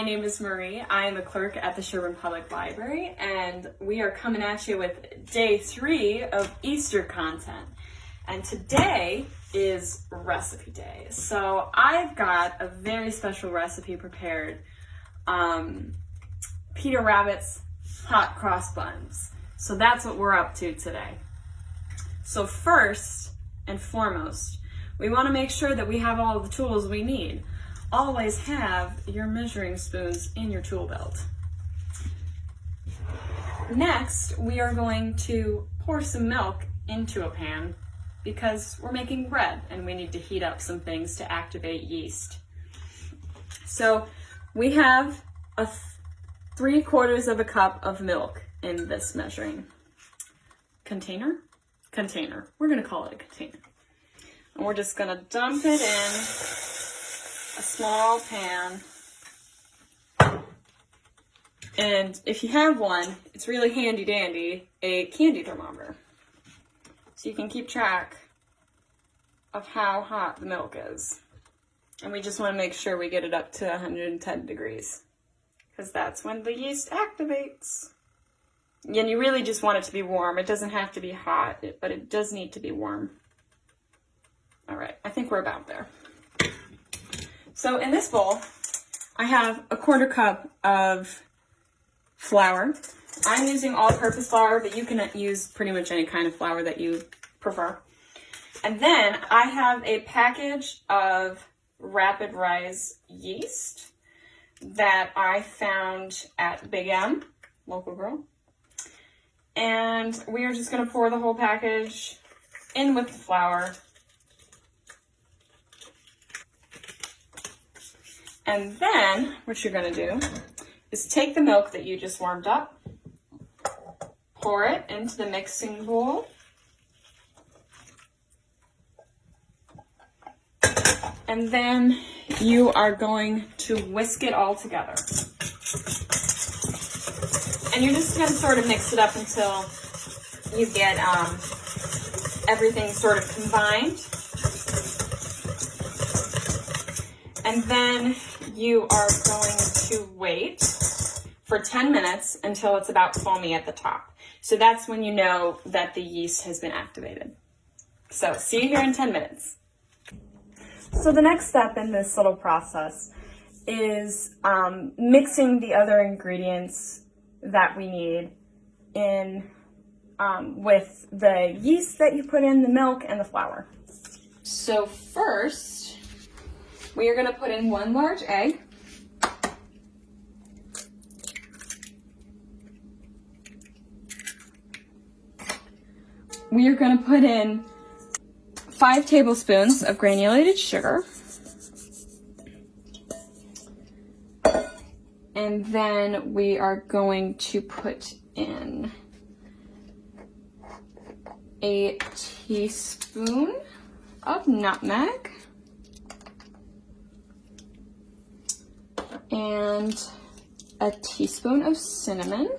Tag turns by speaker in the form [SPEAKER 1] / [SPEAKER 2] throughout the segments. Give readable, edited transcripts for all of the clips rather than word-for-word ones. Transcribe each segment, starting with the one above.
[SPEAKER 1] my name is Marie. I am a clerk at the Sherburne Public Library, and we are coming at you with day 3 of Easter content. And today is recipe day. So I've got a very special recipe prepared. Peter Rabbit's Hot Cross Buns. So that's what we're up to today. So first and foremost, we want to make sure that we have all the tools we need. Always have your measuring spoons in your tool belt. Next, we are going to pour some milk into a pan because we're making bread and we need to heat up some things to activate yeast. So we have a 3/4 of a cup of milk in this measuring container. We're gonna call it a container. And we're just gonna dump it in a small pan. And if you have one, it's really handy dandy, a candy thermometer. So you can keep track of how hot the milk is. And we just want to make sure we get it up to 110 degrees because that's when the yeast activates. And you really just want it to be warm. It doesn't have to be hot, but it does need to be warm. All right, I think we're about there. So in this bowl, I have a 1/4 cup of flour. I'm using all-purpose flour, but you can use pretty much any kind of flour that you prefer. And then I have a package of rapid rise yeast that I found at Big M, local girl. And we are just gonna pour the whole package in with the flour. And then what you're gonna do is take the milk that you just warmed up, pour it into the mixing bowl, and then you are going to whisk it all together. And you're just gonna sort of mix it up until you get everything sort of combined. And then you are going to wait for 10 minutes until it's about foamy at the top. So that's when you know that the yeast has been activated. So see you here in 10 minutes. So the next step in this little process is mixing the other ingredients that we need in with the yeast that you put in, the milk, and the flour. So first, we are going to put in 1 large egg. We are going to put in 5 tablespoons of granulated sugar. And then we are going to put in a teaspoon of nutmeg. And a teaspoon of cinnamon.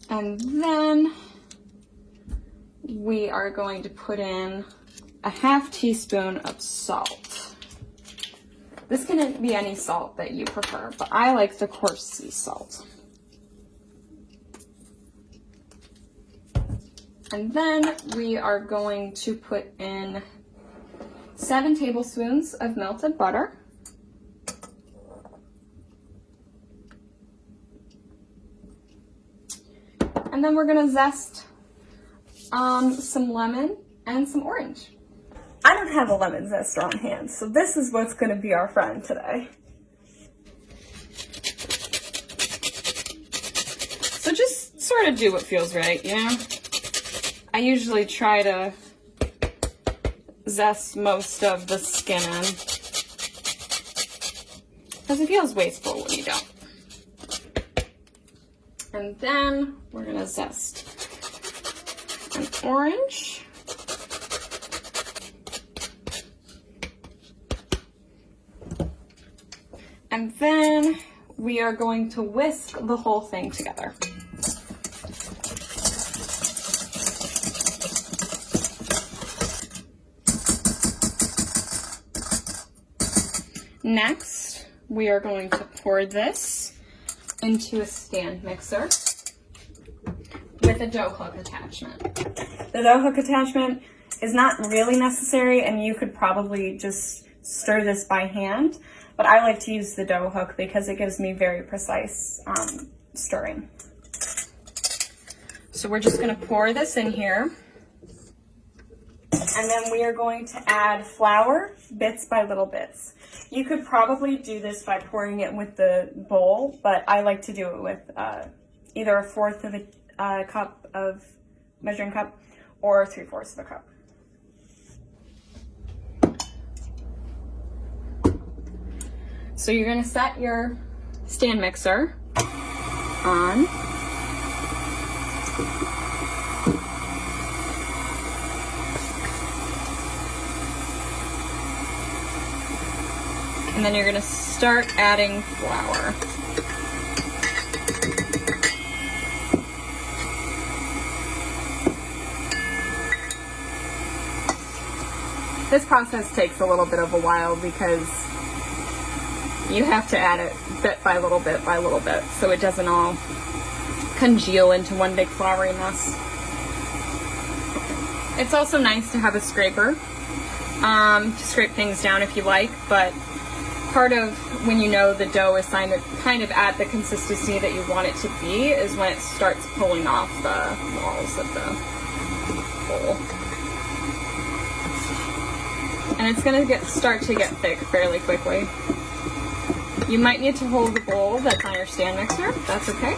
[SPEAKER 1] And then we are going to put in a 1/2 teaspoon of salt. This can be any salt that you prefer, but I like the coarse sea salt. And then we are going to put in 7 tablespoons of melted butter. And then we're gonna zest some lemon and some orange. I don't have a lemon zester on hand, so this is what's gonna be our friend today. So just sort of do what feels right, you know? I usually try to zest most of the skin in because it feels wasteful when you don't. And then we're gonna zest an orange. And then we are going to whisk the whole thing together. Next, we are going to pour this into a stand mixer with a dough hook attachment. The dough hook attachment is not really necessary, and you could probably just stir this by hand, but I like to use the dough hook because it gives me very precise stirring. So we're just going to pour this in here, and then we are going to add flour bits by little bits. You could probably do this by pouring it with the bowl, but I like to do it with either 1/4 of a cup of measuring cup or 3/4 of a cup. So you're going to set your stand mixer on. And then you're going to start adding flour. This process takes a little bit of a while because you have to add it bit by little bit by little bit so it doesn't all congeal into one big floury mess. It's also nice to have a scraper to scrape things down if you like, but part of when you know the dough is kind of at the consistency that you want it to be is when it starts pulling off the walls of the bowl. And it's going to start to get thick fairly quickly. You might need to hold the bowl that's on your stand mixer. That's okay.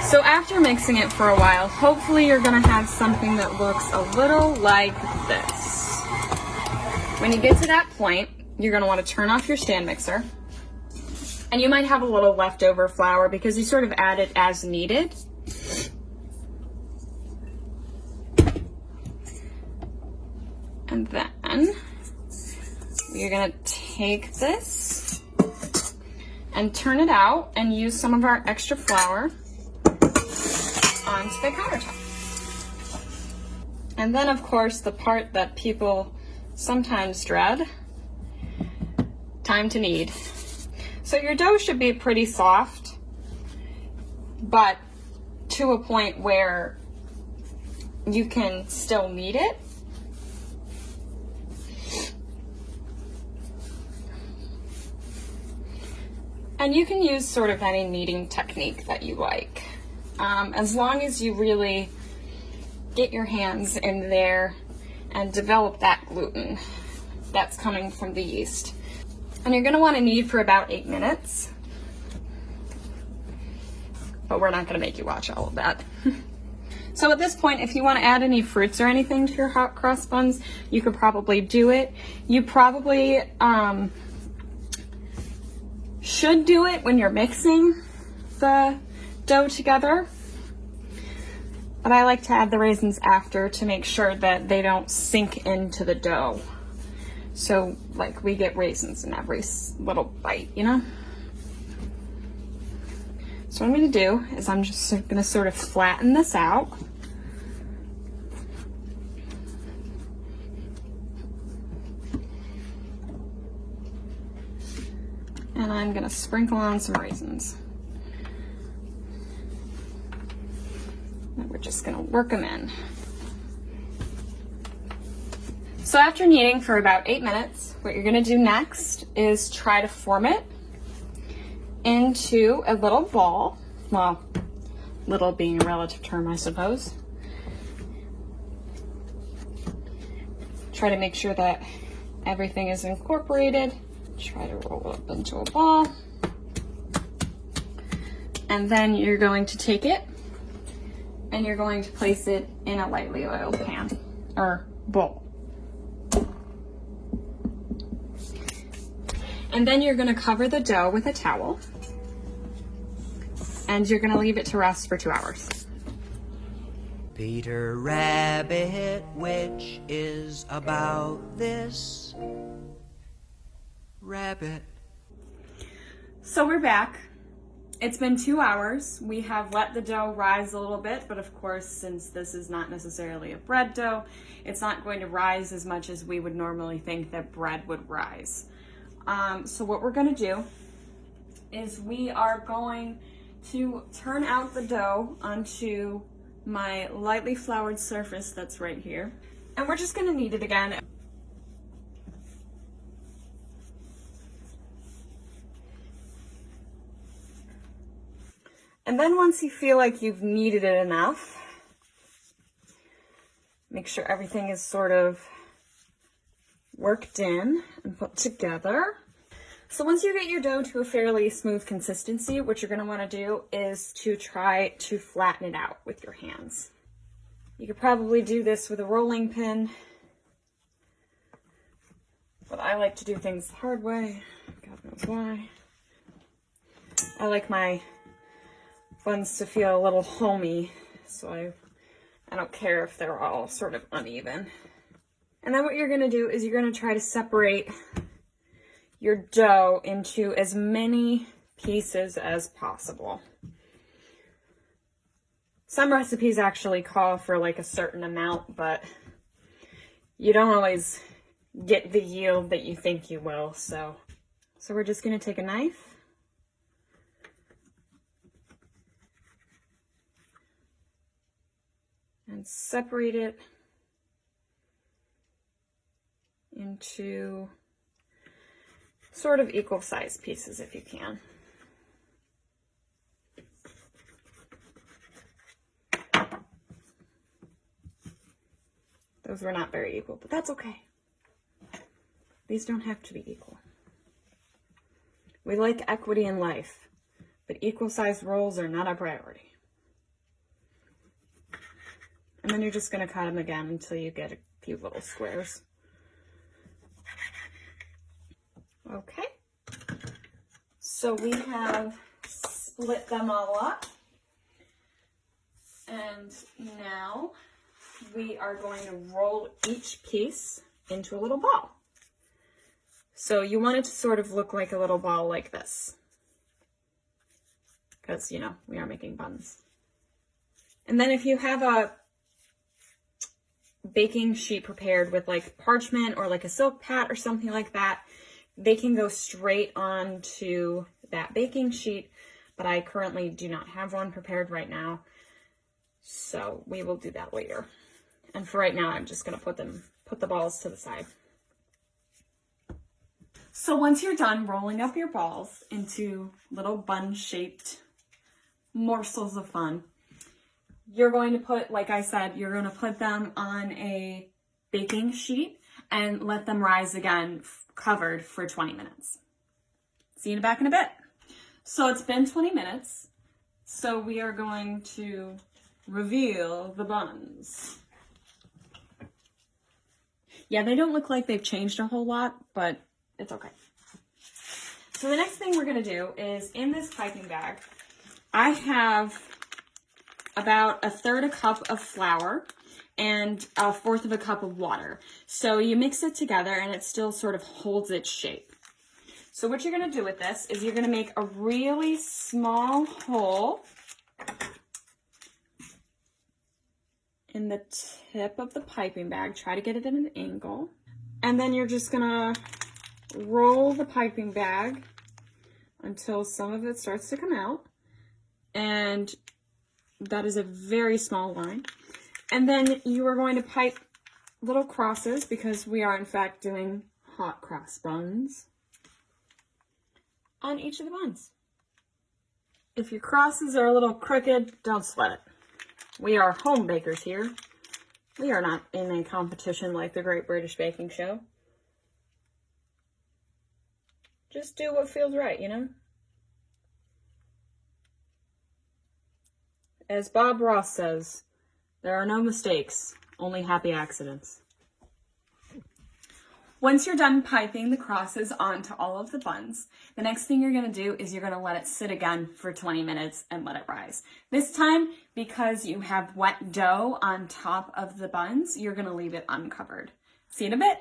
[SPEAKER 1] So after mixing it for a while, hopefully you're going to have something that looks a little like this. When you get to that point, you're going to want to turn off your stand mixer. And you might have a little leftover flour because you sort of add it as needed. And then you're going to take this and turn it out and use some of our extra flour onto the countertop. And then, of course, the part that people sometimes dread, time to knead. So your dough should be pretty soft, but to a point where you can still knead it. And you can use sort of any kneading technique that you like, as long as you really get your hands in there and develop that gluten that's coming from the yeast. And you're going to want to knead for about 8 minutes, but we're not going to make you watch all of that. So at this point, if you want to add any fruits or anything to your hot cross buns, you could probably do it. You probably should do it when you're mixing the dough together, but I like to add the raisins after to make sure that they don't sink into the dough. So like we get raisins in every little bite, you know? So what I'm going to do is I'm just going to sort of flatten this out. And I'm going to sprinkle on some raisins. And we're just going to work them in. So after kneading for about 8 minutes, what you're going to do next is try to form it into a little ball. Well, little being a relative term, I suppose. Try to make sure that everything is incorporated. Try to roll it up into a ball. And then you're going to take it and you're going to place it in a lightly oiled pan or bowl. And then you're going to cover the dough with a towel and you're going to leave it to rest for 2 hours.
[SPEAKER 2] Peter Rabbit, which is about this rabbit.
[SPEAKER 1] So we're back. It's been 2 hours. We have let the dough rise a little bit, but of course, since this is not necessarily a bread dough, it's not going to rise as much as we would normally think that bread would rise. So what we're gonna do is we are going to turn out the dough onto my lightly floured surface that's right here. And we're just gonna knead it again. And then once you feel like you've kneaded it enough, make sure everything is sort of worked in and put together. So once you get your dough to a fairly smooth consistency, what you're gonna wanna do is to try to flatten it out with your hands. You could probably do this with a rolling pin, but I like to do things the hard way. God knows why. I like my buns to feel a little homey, so I don't care if they're all sort of uneven. And then what you're gonna do is you're gonna try to separate your dough into as many pieces as possible. Some recipes actually call for like a certain amount, but you don't always get the yield that you think you will. So we're just gonna take a knife and separate it into sort of equal sized pieces if you can. Those were not very equal, but that's okay. These don't have to be equal. We like equity in life, but equal sized rolls are not a priority. And then you're just gonna cut them again until you get a few little squares. Okay, so we have split them all up, and now we are going to roll each piece into a little ball. So you want it to sort of look like a little ball like this, because, you know, we are making buns. And then if you have a baking sheet prepared with like parchment or like a silk pad or something like that, they can go straight onto that baking sheet, but I currently do not have one prepared right now, so we will do that later. And for right now, I'm just gonna put the balls to the side. So once you're done rolling up your balls into little bun-shaped morsels of fun, you're going to put, like I said, you're gonna put them on a baking sheet and let them rise again, covered for 20 minutes. See you back in a bit. So it's been 20 minutes. So we are going to reveal the buns. Yeah, they don't look like they've changed a whole lot, but it's okay. So the next thing we're gonna do is, in this piping bag, I have about 1/3 cup of flour and 1/4 cup of water. So you mix it together and it still sort of holds its shape. So what you're gonna do with this is you're gonna make a really small hole in the tip of the piping bag. Try to get it at an angle. And then you're just gonna roll the piping bag until some of it starts to come out. And that is a very small line. And then you are going to pipe little crosses, because we are in fact doing hot cross buns, on each of the buns. If your crosses are a little crooked, don't sweat it. We are home bakers here. We are not in a competition like the Great British Baking Show. Just do what feels right, you know? As Bob Ross says, there are no mistakes, only happy accidents. Once you're done piping the crosses onto all of the buns, the next thing you're gonna do is you're gonna let it sit again for 20 minutes and let it rise. This time, because you have wet dough on top of the buns, you're gonna leave it uncovered. See you in a bit.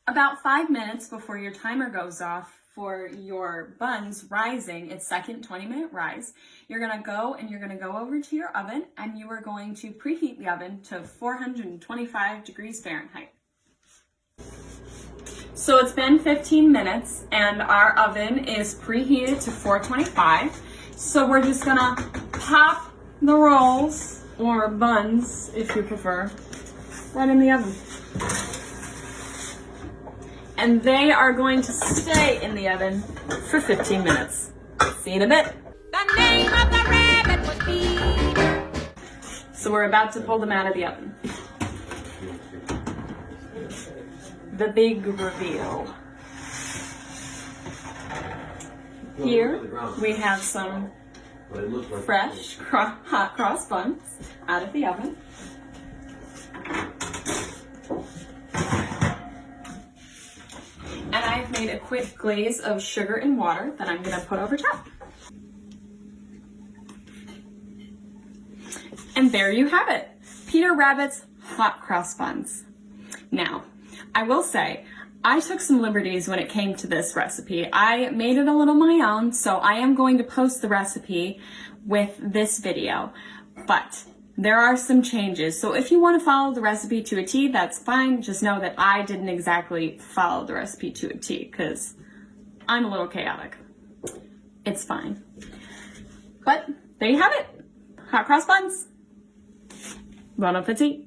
[SPEAKER 1] About 5 minutes before your timer goes off for your buns rising, its second 20-minute rise, you're gonna go over to your oven, and you are going to preheat the oven to 425 degrees Fahrenheit. So it's been 15 minutes and our oven is preheated to 425. So we're just gonna pop the rolls, or buns if you prefer, right in the oven. And they are going to stay in the oven for 15 minutes. See you in a bit.
[SPEAKER 2] The name of the rabbit was Peter.
[SPEAKER 1] So we're about to pull them out of the oven. The big reveal. Here we have some fresh hot cross buns out of the oven. And I've made a quick glaze of sugar and water that I'm gonna put over top. And there you have it, Peter Rabbit's hot cross buns. Now, I will say, I took some liberties when it came to this recipe. I made it a little my own, so I am going to post the recipe with this video, but there are some changes. So if you want to follow the recipe to a T, that's fine. Just know that I didn't exactly follow the recipe to a T because I'm a little chaotic. It's fine. But there you have it, hot cross buns. Bon appetit.